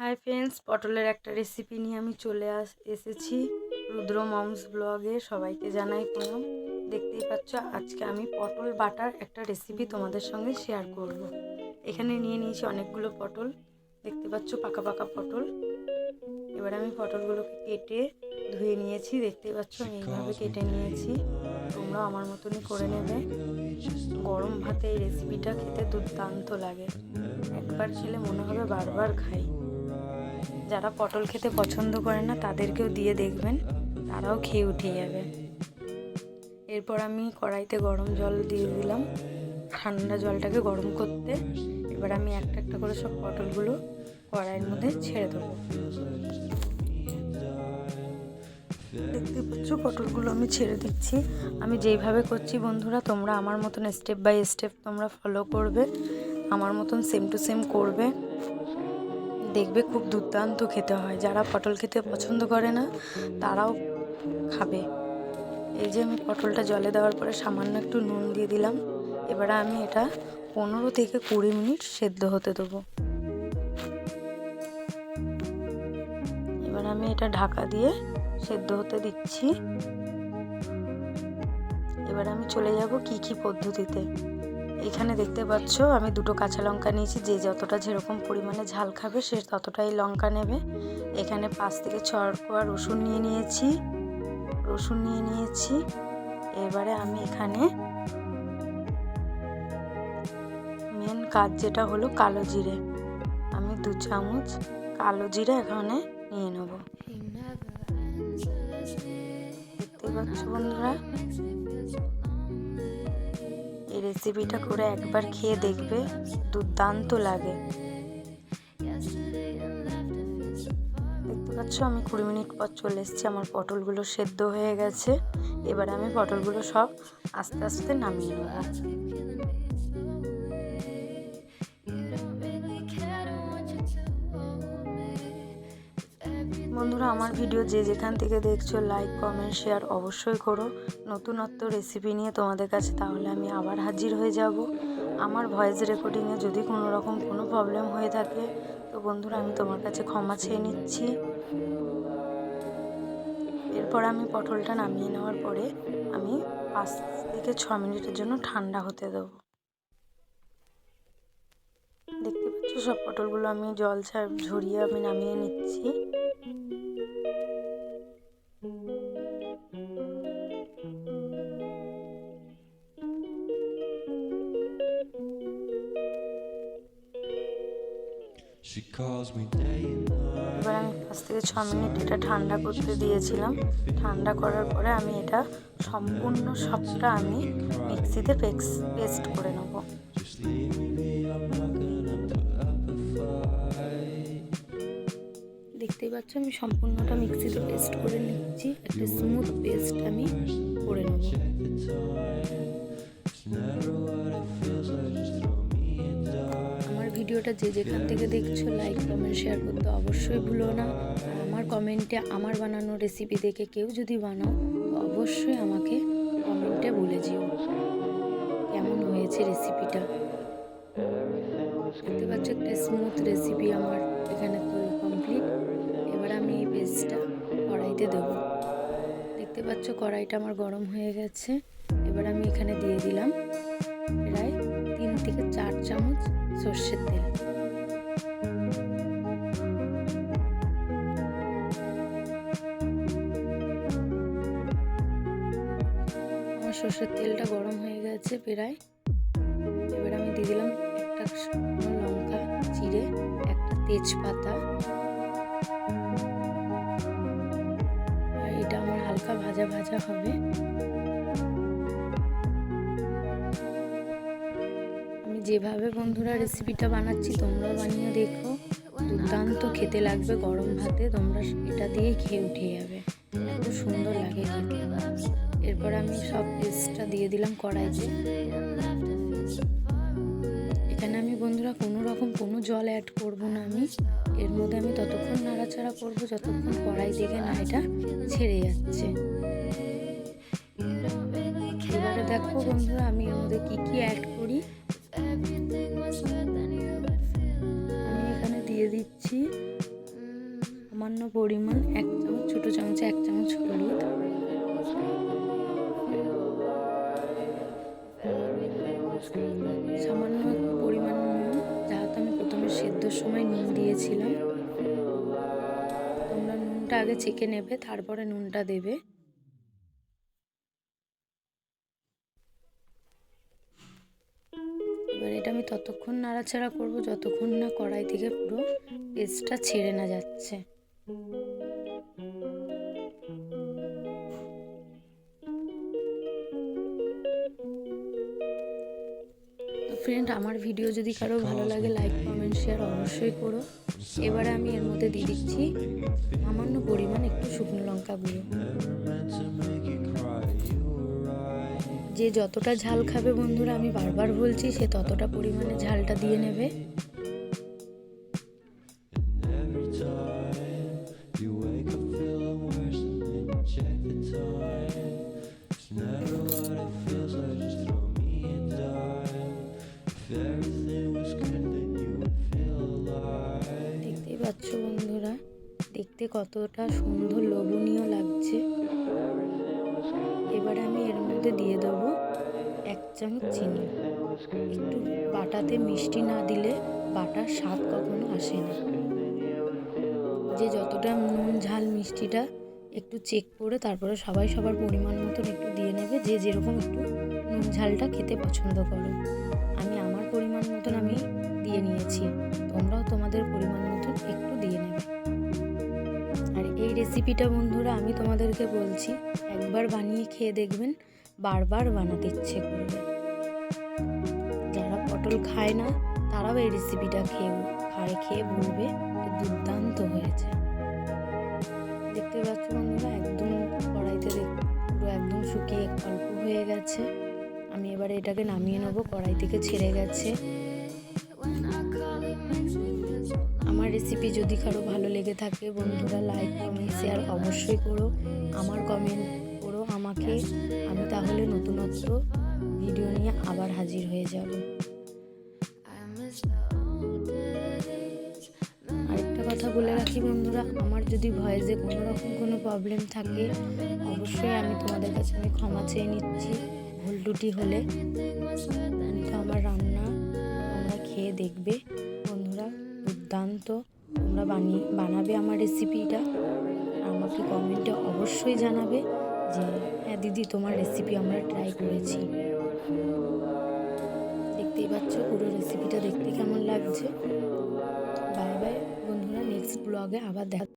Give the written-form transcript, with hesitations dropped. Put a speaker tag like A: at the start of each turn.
A: Hi friends, পটলের একটা recipe নিয়ে আমি চলে এসেছি রুদ্র মমস ব্লগে। সবাইকে জানাই প্রণাম। দেখতেই পাচ্ছ, আজকে আমি পটল বাটার একটা রেসিপি তোমাদের সঙ্গে শেয়ার করব। এখানে নিয়ে নিয়েছি অনেকগুলো পটল, দেখতে পাচ্ছ পাকা পাকা পটল। এবার আমি পটলগুলোকে কেটে ধুয়ে নিয়েছি, দেখতে পাচ্ছ আমি এইভাবে কেটে নিয়েছি। তোমরা আমার মতনই করে নেবে। গরম ভাতে এই রেসিপিটা খেতে দুর্দান্ত লাগে, একবার খেলে মনে হবে বারবার খাই। যারা পটল খেতে পছন্দ করে না তাদেরকেও দিয়ে দেখবেন, তারাও খেয়ে উঠে যাবে। এরপর আমি কড়াইতে গরম জল দিয়ে দিলাম, ঠান্ডা জলটাকে গরম করতে। এবার আমি একটা একটা করে সব পটলগুলো কড়াইয়ের মধ্যে ছেড়ে দেবো। দেখতে পাচ্ছ পটলগুলো আমি ছেড়ে দিচ্ছি। আমি যেইভাবে করছি বন্ধুরা, তোমরা আমার মতন স্টেপ বাই স্টেপ তোমরা ফলো করবে, আমার মতন সেম টু সেম করবে, দেখবে খুব দুর্দান্ত খেতে হয়। যারা পটল খেতে পছন্দ করে না তারাও খাবে। এই যে আমি পটলটা জলে দেওয়ার পরে সামান্য একটু নুন দিয়ে দিলাম। এবারে আমি এটা 15 থেকে 20 মিনিট সেদ্ধ হতে দেবো। এবার আমি এটা ঢাকা দিয়ে সেদ্ধ হতে দিচ্ছি। এবার আমি চলে যাব কি পদ্ধতিতে। এখানে দেখতে পাচ্ছ আমি 2টো কাঁচা লঙ্কা নিয়েছি, যে যতটা যেরকম পরিমাণে ঝাল খাবে সে ততটাই লঙ্কা নেবে। এখানে 5 থেকে 6 কোয়া রসুন নিয়ে নিয়েছি। এবারে আমি এখানে মেন কাজ যেটা হলো কালো জিরে, আমি 2 চামচ কালো জিরে এখানে নিয়ে নেব। দেখতে পাচ্ছ বন্ধুরা, এই রেসিপিটা করে একবার খেয়ে দেখবে, দুর্দান্ত লাগে। দেখতে পাচ্ছ আমি 20 মিনিট পর চলে এসেছি, আমার পটলগুলো সেদ্ধ হয়ে গেছে। এবার আমি পটলগুলো সব আস্তে আস্তে নামিয়ে নেব। বন্ধুরা, আমার ভিডিও যে যেখান থেকে দেখছো লাইক কমেন্ট শেয়ার অবশ্যই করো। নতুনত্ব রেসিপি নিয়ে তোমাদের কাছে তাহলে আমি আবার হাজির হয়ে যাব। আমার ভয়েস রেকর্ডিংয়ে যদি কোনো রকম কোনো প্রবলেম হয়ে থাকে তো বন্ধুরা আমি তোমার কাছে ক্ষমা চেয়ে নিচ্ছি। এরপর আমি পটলটা নামিয়ে নেওয়ার পরে আমি 5 থেকে 6 মিনিটের জন্য ঠান্ডা হতে দেবো। দেখতে পাচ্ছ সব পটলগুলো আমি জল ঝরিয়ে আমি নামিয়ে নিচ্ছি। এবার আমি 5 থেকে 6 মিনিট এটা ঠান্ডা করতে দিয়েছিলাম। ঠান্ডা করার পরে আমি এটা সম্পূর্ণ সবটা আমি মিক্সিতে পেস্ট করে নেব। দেখতেই পাচ্ছ আমি সম্পূর্ণটা মিক্সিতে পেস্ট করে নিচ্ছি, একটা স্মুথ পেস্ট আমি করে নেব। আমার ভিডিওটা যে যেখান থেকে দেখছো লাইক কমেন্ট শেয়ার করতে অবশ্যই ভুলো না। আর আমার কমেন্টে আমার বানানো রেসিপি দেখে কেউ যদি বানাও তো অবশ্যই আমাকে কমেন্টে বলে যেও কেমন হয়েছে রেসিপিটা। দেখতে পাচ্ছ একটা স্মুথ রেসিপি আমার এখানে তৈরি কমপ্লিট। এবার আমি এই পেস্টটা কড়াইতে দেবো। দেখতে পাচ্ছ কড়াইটা আমার গরম হয়ে গেছে। এবার আমি এখানে দিয়ে দিলাম প্রায় 3 থেকে 4 চামচ সর্ষের তেল। আমার সর্ষের তেলটা গরম হয়ে গেছে প্রায়। এবার আমি দিয়ে দিলাম একটা শুকনো লঙ্কা চিড়ে, একটা তেজপাতা। আর এটা আমার হালকা ভাজা ভাজা হবে। আমি যেভাবে বন্ধুরা রেসিপিটা বানাচ্ছি তোমরাও বানিয়ে দেখো, দুর্দান্ত খেতে লাগবে। গরম ভাতে তোমরা এটা দিয়ে খেয়ে উঠে যাবে, এত সুন্দর লাগে খেতে। এরপর আমি সব পেস্টটা দিয়ে দিলাম কড়াইতে। এখানে আমি বন্ধুরা কোনো রকম কোনো জল অ্যাড করব না। আমি এর মধ্যে আমি ততক্ষণ নাড়াচাড়া করব যতক্ষণ কড়াই থেকে না এটা ছেড়ে যাচ্ছে। এবারে দেখো বন্ধুরা আমি এর মধ্যে কি অ্যাড করি। আমি এখানে দিয়ে দিচ্ছি দিচ্ছি সামান্য পরিমাণ 1 চামচ, ছোটো চামচে 1 চামচ হলুদ, সামান্য একটু পরিমাণ নুন, যেহেতু আমি প্রথমে সেদ্ধর সময় নুন দিয়েছিলাম। তোমরা নুনটা আগে চেখে নেবে, তারপরে নুনটা দেবে। এবার এটা আমি ততক্ষণ নাড়াচাড়া করব যতক্ষণ না কড়াই থেকে পুরো পেস্টটা ছেড়ে না যাচ্ছে। তো ফ্রেন্ড, আমার ভিডিও যদি কারো ভালো লাগে লাইক কমেন্ট শেয়ার অবশ্যই করো। এবারে আমি এর মধ্যে দিয়ে দিচ্ছি সামান্য পরিমাণ একটু শুকনো লঙ্কা গুঁড়ো। যে যতটা ঝাল খাবে বন্ধুরা, আমি বারবার বলছি, সে ততটা পরিমাণে ঝালটা দিয়ে নেবে। দেখতেই পাচ্ছ বন্ধুরা, দেখতে কতটা সুন্দর লোভনীয় লাগছে। এবারে আমি এর মধ্যে দিয়ে দেবো 1 চামচ চিনি। একটু বাটাতে মিষ্টি না দিলে বাটার স্বাদ কখনো আসে না। যে যতটা নুন ঝাল মিষ্টিটা একটু চেক করে তারপরে সবাই সবার পরিমাণ মতন একটু দিয়ে নেবে, যে যেরকম একটু নুন ঝালটা খেতে পছন্দ করো। আমি আমার পরিমাণ মতন আমি দিয়ে নিয়েছি, তোমরাও তোমাদের পরিমাণ মতন একটু দিয়ে নেবে। আর এই রেসিপিটা বন্ধুরা আমি তোমাদেরকে বলছি, একবার বানিয়ে খেয়ে দেখবেন, বারবার বানাতে ইচ্ছে করবে। যারা পটল খায় না তারাও এই রেসিপিটা খেয়ে বলবে দুর্দান্ত হয়েছে। দেখতে পাচ্ছ বন্ধুরা, একদম কড়াইতে পুরো একদম শুকিয়ে অল্প হয়ে গেছে। আমি এবারে এটাকে নামিয়ে নেবো, কড়াই থেকে ছেড়ে গেছে। আমার রেসিপি যদি কারো ভালো লেগে থাকে বন্ধুরা, লাইক কমেন্ট শেয়ার অবশ্যই করো, আমার কমেন্ট করো আমাকে, আমি তাহলে নতুনত্ব ভিডিও নিয়ে আবার হাজির হয়ে যাব। আরেকটা কথা বলে রাখি বন্ধুরা, আমার যদি ভয়েসে কোনো রকম কোনো প্রবলেম থাকে অবশ্যই আমি তোমাদের কাছে ক্ষমা চেয়ে নিচ্ছি, ভুল ত্রুটি হলে। কিন্তু আমার রান্না তোমরা খেয়ে দেখবে বন্ধুরা, দুর্দান্ত। তোমরা বানাবে আমার রেসিপিটা, আমাকে কমেন্টে অবশ্যই জানাবে যে হ্যাঁ দিদি, তোমার রেসিপি আমরা ট্রাই করেছি। দেখতেই পাচ্ছ পুরো রেসিপিটা দেখতে কেমন লাগছে। বাই বাই বন্ধুরা, নেক্সট ব্লগে আবার দেখা।